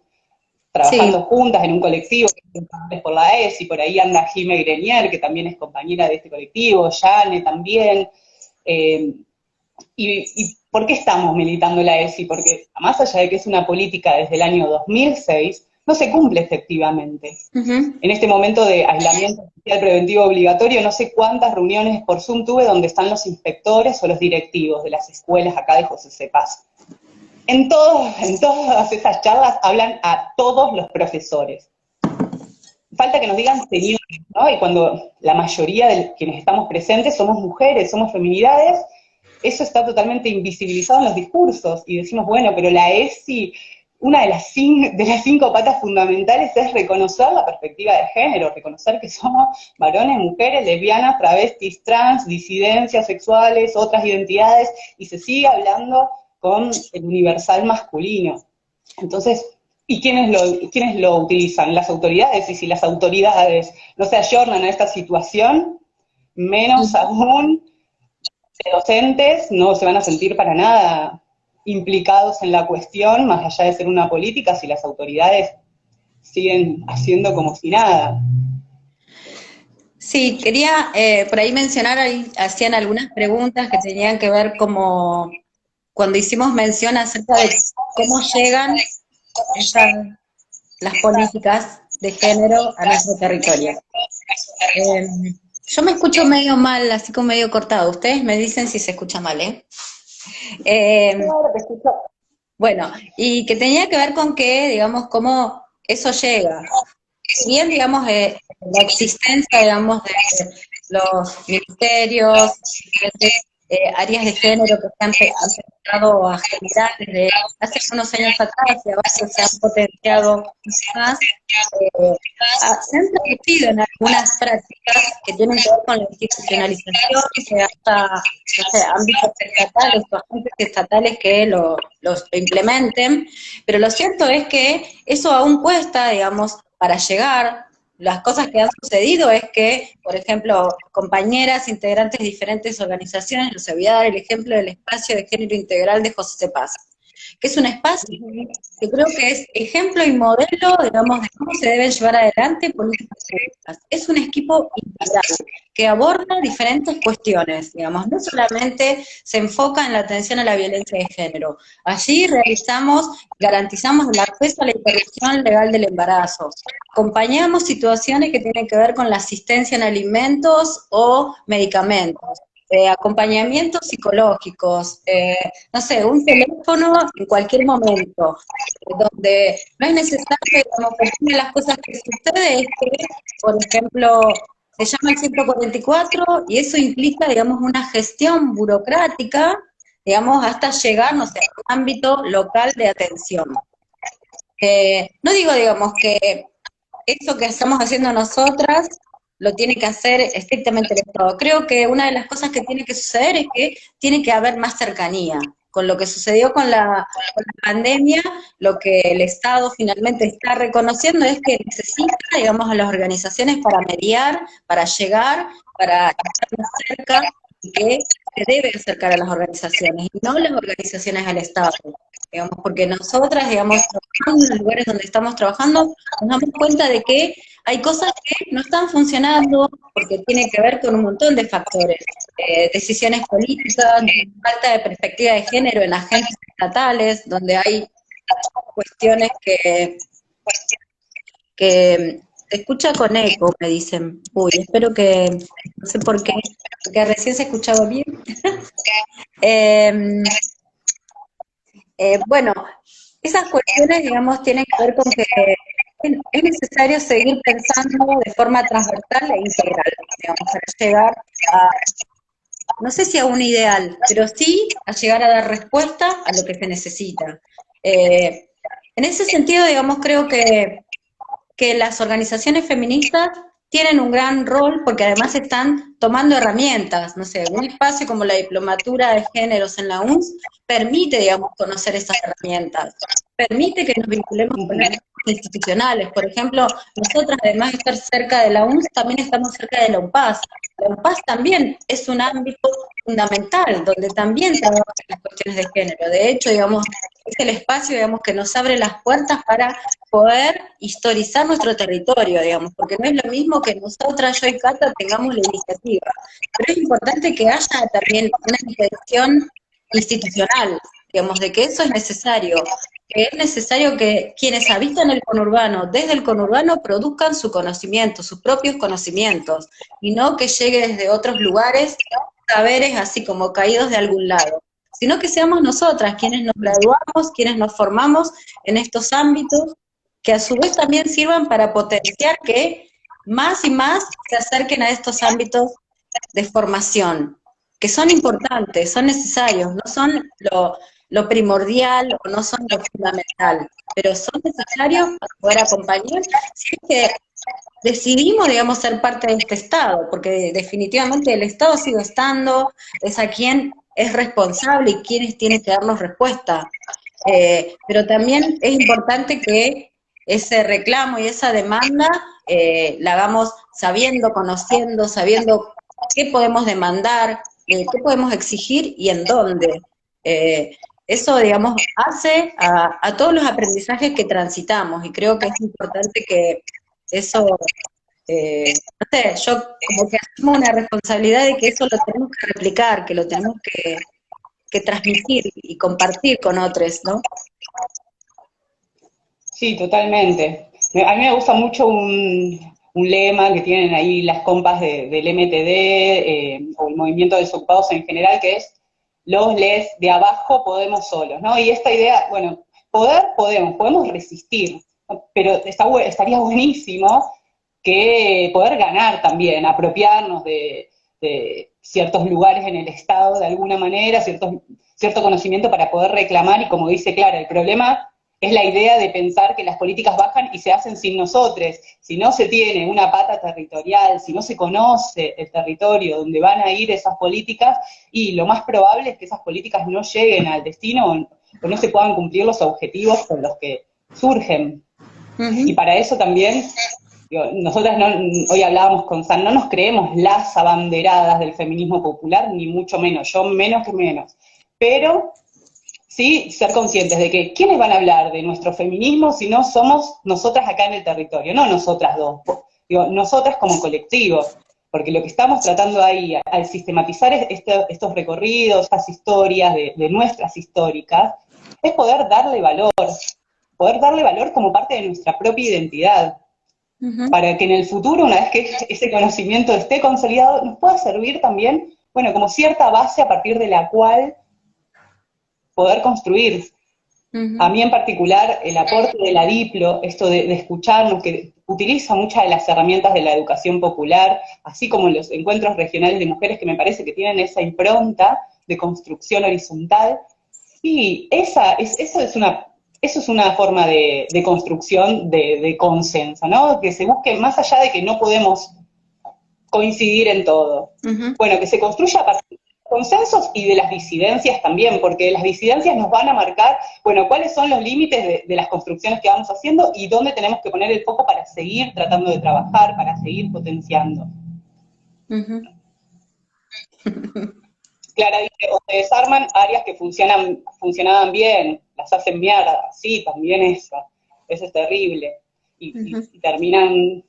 trabajando juntas en un colectivo, por la ESI, por ahí anda Jime Grenier, que también es compañera de este colectivo, Yane también, y ¿por qué estamos militando la ESI? Porque más allá de que es una política desde el año 2006, no se cumple efectivamente. En este momento de aislamiento social preventivo obligatorio, no sé cuántas reuniones por Zoom tuve donde están los inspectores o los directivos de las escuelas acá de José C. Paz. En todas esas charlas hablan a todos los profesores. Falta que nos digan señores, ¿no? Y cuando la mayoría de quienes estamos presentes somos mujeres, somos feminidades, eso está totalmente invisibilizado en los discursos. Y decimos, bueno, pero la ESI, una de las 5 patas fundamentales es reconocer la perspectiva de género, reconocer que somos varones, mujeres, lesbianas, travestis, trans, disidencias sexuales, otras identidades, y se sigue hablando con el universal masculino. Entonces, ¿y quiénes lo utilizan? Las autoridades, y si las autoridades no se ayornan a esta situación, menos aún los docentes no se van a sentir para nada implicados en la cuestión, más allá de ser una política, si las autoridades siguen haciendo como si nada. Sí, quería por ahí mencionar, ahí hacían algunas preguntas que tenían que ver como cuando hicimos mención acerca de cómo llegan las políticas de género a nuestro territorio. Yo me escucho medio mal, así como medio cortado. Ustedes me dicen si se escucha mal, ¿eh? Bueno, y que tenía que ver con que, digamos, cómo eso llega. Si bien, digamos, la existencia, digamos, de los ministerios, diferentes áreas de género que han empezado a generar desde hace unos años atrás y ahora que se han potenciado más, se han traducido en algunas prácticas que tienen que ver con la institucionalización, que hasta no sé, ámbitos estatales o agentes estatales que lo implementen, pero lo cierto es que eso aún cuesta, digamos, para llegar. Las cosas que han sucedido es que, por ejemplo, compañeras integrantes de diferentes organizaciones, les voy a dar el ejemplo del espacio de género integral de José Paz, que es un espacio que creo que es ejemplo y modelo, digamos, de cómo se deben llevar adelante políticas públicas. Es un equipo integral que aborda diferentes cuestiones, digamos, no solamente se enfoca en la atención a la violencia de género. Allí garantizamos el acceso a la interrupción legal del embarazo, acompañamos situaciones que tienen que ver con la asistencia en alimentos o medicamentos, acompañamientos psicológicos, no sé, un teléfono en cualquier momento, donde no es necesario, como que una de las cosas que sucede es que, por ejemplo, se llama el 144 y eso implica, digamos, una gestión burocrática, digamos, hasta llegar, no sé, a un ámbito local de atención. No digo, digamos, que eso que estamos haciendo nosotras lo tiene que hacer estrictamente el Estado. Creo que una de las cosas que tiene que suceder es que tiene que haber más cercanía. Con lo que sucedió con la pandemia, lo que el Estado finalmente está reconociendo es que necesita, digamos, a las organizaciones para mediar, para llegar, para estar más cerca, y que se debe acercar a las organizaciones, y no las organizaciones al Estado. Digamos, porque nosotras, digamos, en los lugares donde estamos trabajando, nos damos cuenta de que hay cosas que no están funcionando porque tiene que ver con un montón de factores, decisiones políticas, falta de perspectiva de género en agentes estatales, donde hay cuestiones que se escucha con eco, me dicen. Uy, espero que, no sé por qué, porque recién se escuchaba bien. Bueno, esas cuestiones, digamos, tienen que ver con que es necesario seguir pensando de forma transversal e integral, digamos, para llegar a, no sé si a un ideal, pero sí a llegar a dar respuesta a lo que se necesita. En ese sentido, digamos, creo que las organizaciones feministas tienen un gran rol porque además están tomando herramientas, no sé, un espacio como la diplomatura de géneros en la UNS permite, digamos, conocer esas herramientas, permite que nos vinculemos con las institucionales. Por ejemplo, nosotras, además de estar cerca de la UNS, también estamos cerca de la UNPAS. La UNPAS también es un ámbito fundamental, donde también trabajamos en las cuestiones de género. De hecho, digamos, es el espacio, digamos, que nos abre las puertas para poder historizar nuestro territorio, digamos, porque no es lo mismo que nosotras, yo y Cata, tengamos la iniciativa, pero es importante que haya también una intención institucional, digamos, de que eso es necesario, que es necesario que quienes habitan el conurbano, desde el conurbano, produzcan su conocimiento, sus propios conocimientos, y no que llegue desde otros lugares saberes así como caídos de algún lado, sino que seamos nosotras quienes nos graduamos, quienes nos formamos en estos ámbitos, que a su vez también sirvan para potenciar que más y más se acerquen a estos ámbitos de formación, que son importantes, son necesarios, no son lo primordial o no son lo fundamental, pero son necesarios para poder acompañar si es que decidimos, digamos, ser parte de este Estado, porque definitivamente el Estado sigue estando, es a quien es responsable y quienes tienen que darnos respuesta. Pero también es importante que ese reclamo y esa demanda la hagamos sabiendo, conociendo, sabiendo qué podemos demandar, qué podemos exigir y en dónde. Eso, digamos, hace a todos los aprendizajes que transitamos y creo que es importante que eso, no sé, yo como que asumo una responsabilidad de que eso lo tenemos que replicar, que lo tenemos que transmitir y compartir con otros, ¿no? Sí, totalmente. A mí me gusta mucho un lema que tienen ahí las compas del MTD, o el movimiento de desocupados en general, que es los les de abajo podemos solos, ¿no? Y esta idea, bueno, poder podemos resistir, ¿no? Pero estaría buenísimo que poder ganar también, apropiarnos de ciertos lugares en el Estado de alguna manera, cierto conocimiento para poder reclamar, y como dice Clara, el problema es la idea de pensar que las políticas bajan y se hacen sin nosotros. Si no se tiene una pata territorial, si no se conoce el territorio donde van a ir esas políticas, y lo más probable es que esas políticas no lleguen al destino o no se puedan cumplir los objetivos con los que surgen. Y para eso también, digo, nosotras hoy hablábamos con San, no nos creemos las abanderadas del feminismo popular, ni mucho menos, yo menos que menos. Pero sí ser conscientes de que ¿quiénes van a hablar de nuestro feminismo si no somos nosotras acá en el territorio? No nosotras dos, digo, nosotras como colectivo, porque lo que estamos tratando ahí, al sistematizar estos recorridos, estas historias de nuestras históricas, es poder darle valor como parte de nuestra propia identidad, para que en el futuro, una vez que ese conocimiento esté consolidado, nos pueda servir también, bueno, como cierta base a partir de la cual poder construir. A mí en particular, el aporte de la Diplo, esto de escucharnos, que utiliza muchas de las herramientas de la educación popular, así como los encuentros regionales de mujeres, que me parece que tienen esa impronta de construcción horizontal, y eso es una forma de construcción de consenso, ¿no? Que se busque, más allá de que no podemos coincidir en todo. Bueno, que se construya a partir de consensos y de las disidencias también, porque las disidencias nos van a marcar, bueno, cuáles son los límites de las construcciones que vamos haciendo y dónde tenemos que poner el foco para seguir tratando de trabajar, para seguir potenciando. Clara dice, o se desarman áreas que funcionaban bien, las hacen mierda. Sí, también eso es terrible. Y se terminan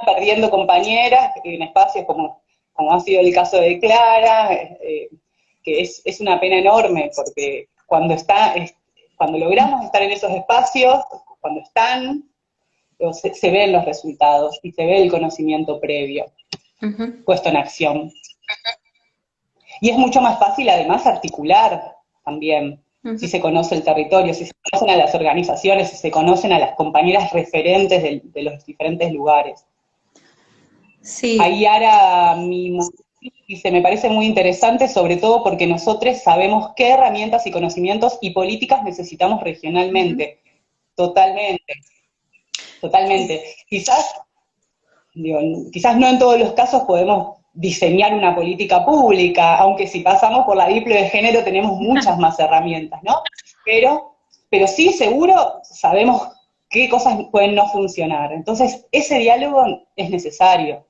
perdiendo compañeras en espacios como ha sido el caso de Clara, que es una pena enorme, porque cuando logramos estar en esos espacios, cuando están, se ven los resultados y se ve el conocimiento previo puesto en acción. Y es mucho más fácil, además, articular también, si se conoce el territorio, si se conocen a las organizaciones, si se conocen a las compañeras referentes de los diferentes lugares. Sí. Ahí Ara, dice, me parece muy interesante, sobre todo porque nosotros sabemos qué herramientas y conocimientos y políticas necesitamos regionalmente. Totalmente. Quizás no en todos los casos podemos diseñar una política pública, aunque si pasamos por la Diplo de género tenemos muchas más herramientas, ¿no? Pero sí, seguro, sabemos qué cosas pueden no funcionar. Entonces, ese diálogo es necesario.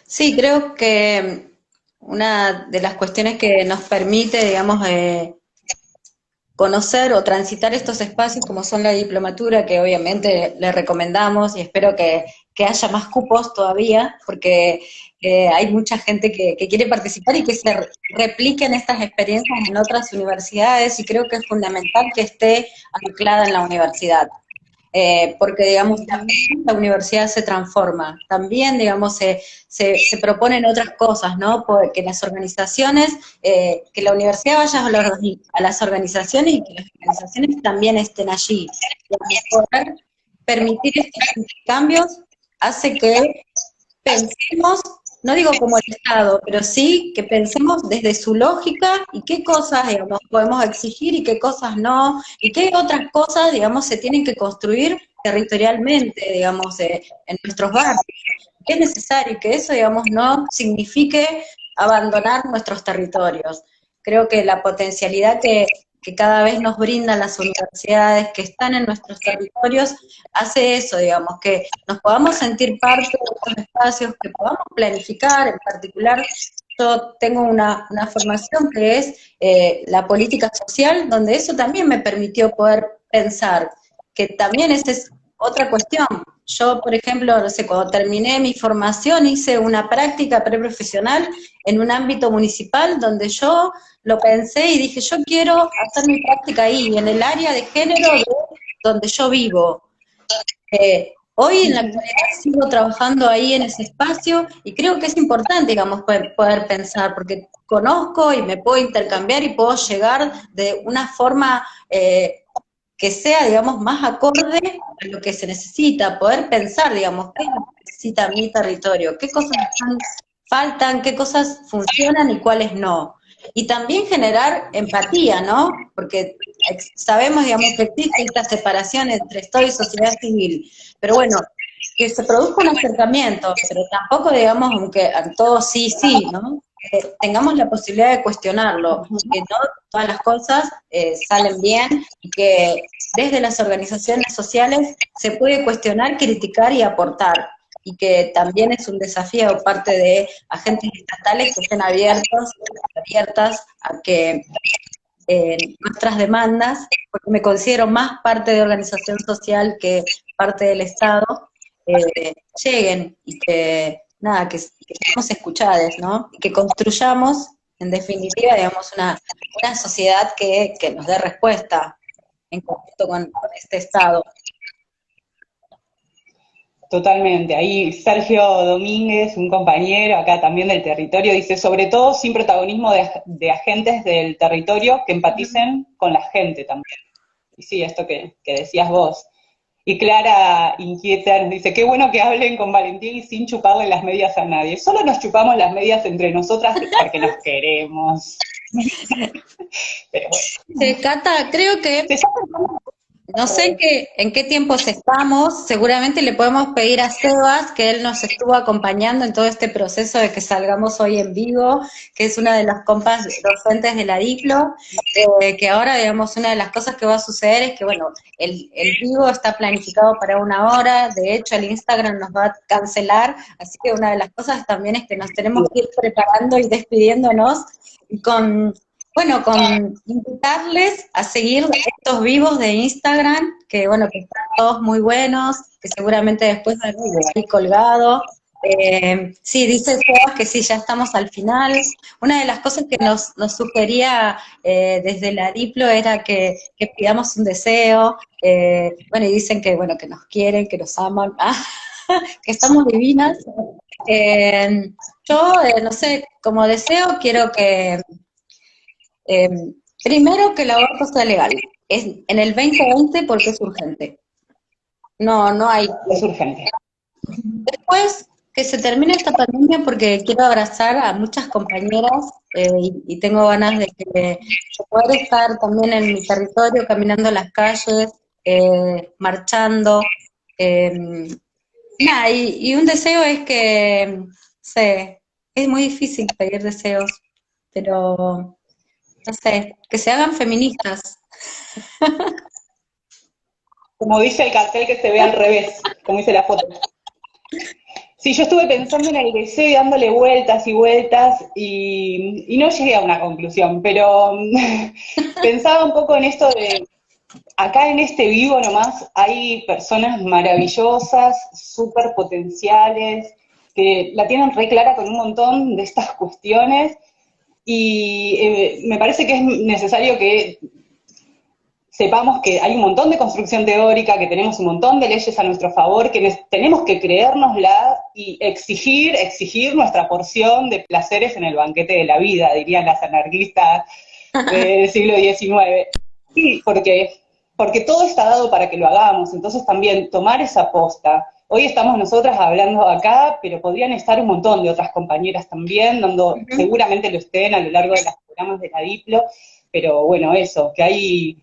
Sí, creo que una de las cuestiones que nos permite, digamos, conocer o transitar estos espacios como son la diplomatura, que obviamente le recomendamos y espero que haya más cupos todavía, porque hay mucha gente que quiere participar y que se repliquen estas experiencias en otras universidades, y creo que es fundamental que esté anclada en la universidad. Porque, digamos, también la universidad se transforma, también, digamos, se proponen otras cosas, ¿no? Que las organizaciones, que la universidad vaya a las organizaciones y que las organizaciones también estén allí. Y poder permitir estos cambios hace que pensemos, no digo como el Estado, pero sí que pensemos desde su lógica y qué cosas, digamos, podemos exigir y qué cosas no, y qué otras cosas, digamos, se tienen que construir territorialmente, digamos, en nuestros barrios. Que es necesario que eso, digamos, no signifique abandonar nuestros territorios. Creo que la potencialidad que cada vez nos brindan las universidades que están en nuestros territorios hace eso, digamos, que nos podamos sentir parte de estos espacios, que podamos planificar. En particular, yo tengo una formación que es la política social, donde eso también me permitió poder pensar, que también esa es otra cuestión. Yo, por ejemplo, no sé, cuando terminé mi formación hice una práctica preprofesional en un ámbito municipal donde yo lo pensé y dije, yo quiero hacer mi práctica ahí, en el área de género de donde yo vivo. Hoy en la actualidad sigo trabajando ahí en ese espacio y creo que es importante, digamos, poder pensar, porque conozco y me puedo intercambiar y puedo llegar de una forma que sea, digamos, más acorde a lo que se necesita, poder pensar, digamos, qué es lo que necesita mi territorio, qué cosas faltan, qué cosas funcionan y cuáles no. Y también generar empatía, ¿no? Porque sabemos, digamos, que existe esta separación entre Estado y sociedad civil, pero bueno, que se produzca un acercamiento, pero tampoco, digamos, aunque a todos sí, sí, ¿no? Tengamos la posibilidad de cuestionarlo, que no todas las cosas salen bien y que desde las organizaciones sociales se puede cuestionar, criticar y aportar, y que también es un desafío parte de agentes estatales que estén abiertas a que nuestras demandas, porque me considero más parte de organización social que parte del Estado, lleguen y que, nada, que seamos escuchadas, ¿no? Y que construyamos, en definitiva, digamos, una sociedad que nos dé respuesta en conjunto con este Estado. Totalmente. Ahí Sergio Domínguez, un compañero acá también del territorio, dice, sobre todo sin protagonismo de agentes del territorio que empaticen con la gente también. Y sí, esto que decías vos. Y Clara inquieta nos dice, qué bueno que hablen con Valentín y sin chuparle las medias a nadie. Solo nos chupamos las medias entre nosotras porque nos queremos. Pero bueno. Cata, creo que no sé en qué tiempos estamos. Seguramente le podemos pedir a Sebas, que él nos estuvo acompañando en todo este proceso de que salgamos hoy en vivo, que es una de las compas docentes de la DIPLO, que ahora, digamos, una de las cosas que va a suceder es que, bueno, el vivo está planificado para 1 hora, de hecho el Instagram nos va a cancelar, así que una de las cosas también es que nos tenemos que ir preparando y despidiéndonos con invitarles a seguir estos vivos de Instagram, que bueno, que están todos muy buenos, que seguramente después van a quedar ahí colgado. Sí, dice Sebas que sí, ya estamos al final. Una de las cosas que nos sugería desde la Diplo era que pidamos un deseo. Bueno, y dicen que bueno, que nos quieren, que nos aman, que estamos divinas. Yo, no sé, como deseo quiero que eh, primero, que el aborto sea legal. Es en el 2020 porque es urgente. No hay. Es urgente. Después, que se termine esta pandemia porque quiero abrazar a muchas compañeras y tengo ganas de poder estar también en mi territorio, caminando las calles, marchando. Nada, y un deseo es que, no sé, es muy difícil pedir deseos, pero no sé, que se hagan feministas. Como dice el cartel que se ve al revés, como dice la foto. Sí, yo estuve pensando en el deseo y dándole vueltas y vueltas y no llegué a una conclusión, pero pensaba un poco en esto de, acá en este vivo nomás hay personas maravillosas, súper potenciales, que la tienen re clara con un montón de estas cuestiones y me parece que es necesario que sepamos que hay un montón de construcción teórica, que tenemos un montón de leyes a nuestro favor, que tenemos que creérnosla y exigir nuestra porción de placeres en el banquete de la vida, dirían las anarquistas del siglo XIX. Sí, porque todo está dado para que lo hagamos, entonces también tomar esa posta. Hoy estamos nosotras hablando acá, pero podrían estar un montón de otras compañeras también, donde seguramente lo estén a lo largo de los programas de la Diplo, pero bueno, eso, que hay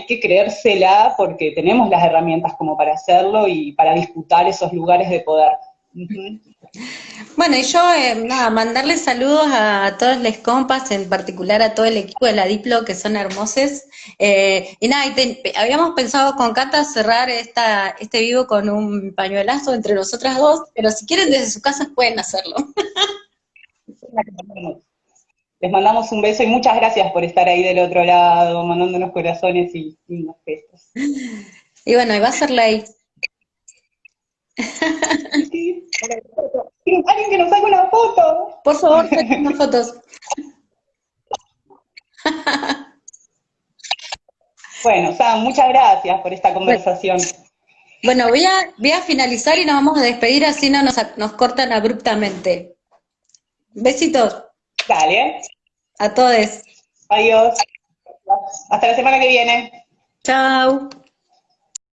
que creérsela porque tenemos las herramientas como para hacerlo y para disputar esos lugares de poder. Uh-huh. Bueno, y yo, nada, mandarle saludos a todos los compas, en particular a todo el equipo de la Diplo, que son hermosos. Y nada, habíamos pensado con Cata cerrar este vivo con un pañuelazo entre nosotras dos, pero si quieren desde su casa pueden hacerlo. Les mandamos un beso y muchas gracias por estar ahí del otro lado, mandándonos corazones y unos gestos. Y bueno, y va a ser ley. Sí. Alguien que nos saque una foto. Por favor, saquen unas fotos. Bueno, Sam, muchas gracias por esta conversación. Bueno, voy a finalizar y nos vamos a despedir, así no nos cortan abruptamente. Besitos Dale. a todos. Adiós. Hasta la semana que viene. Chao.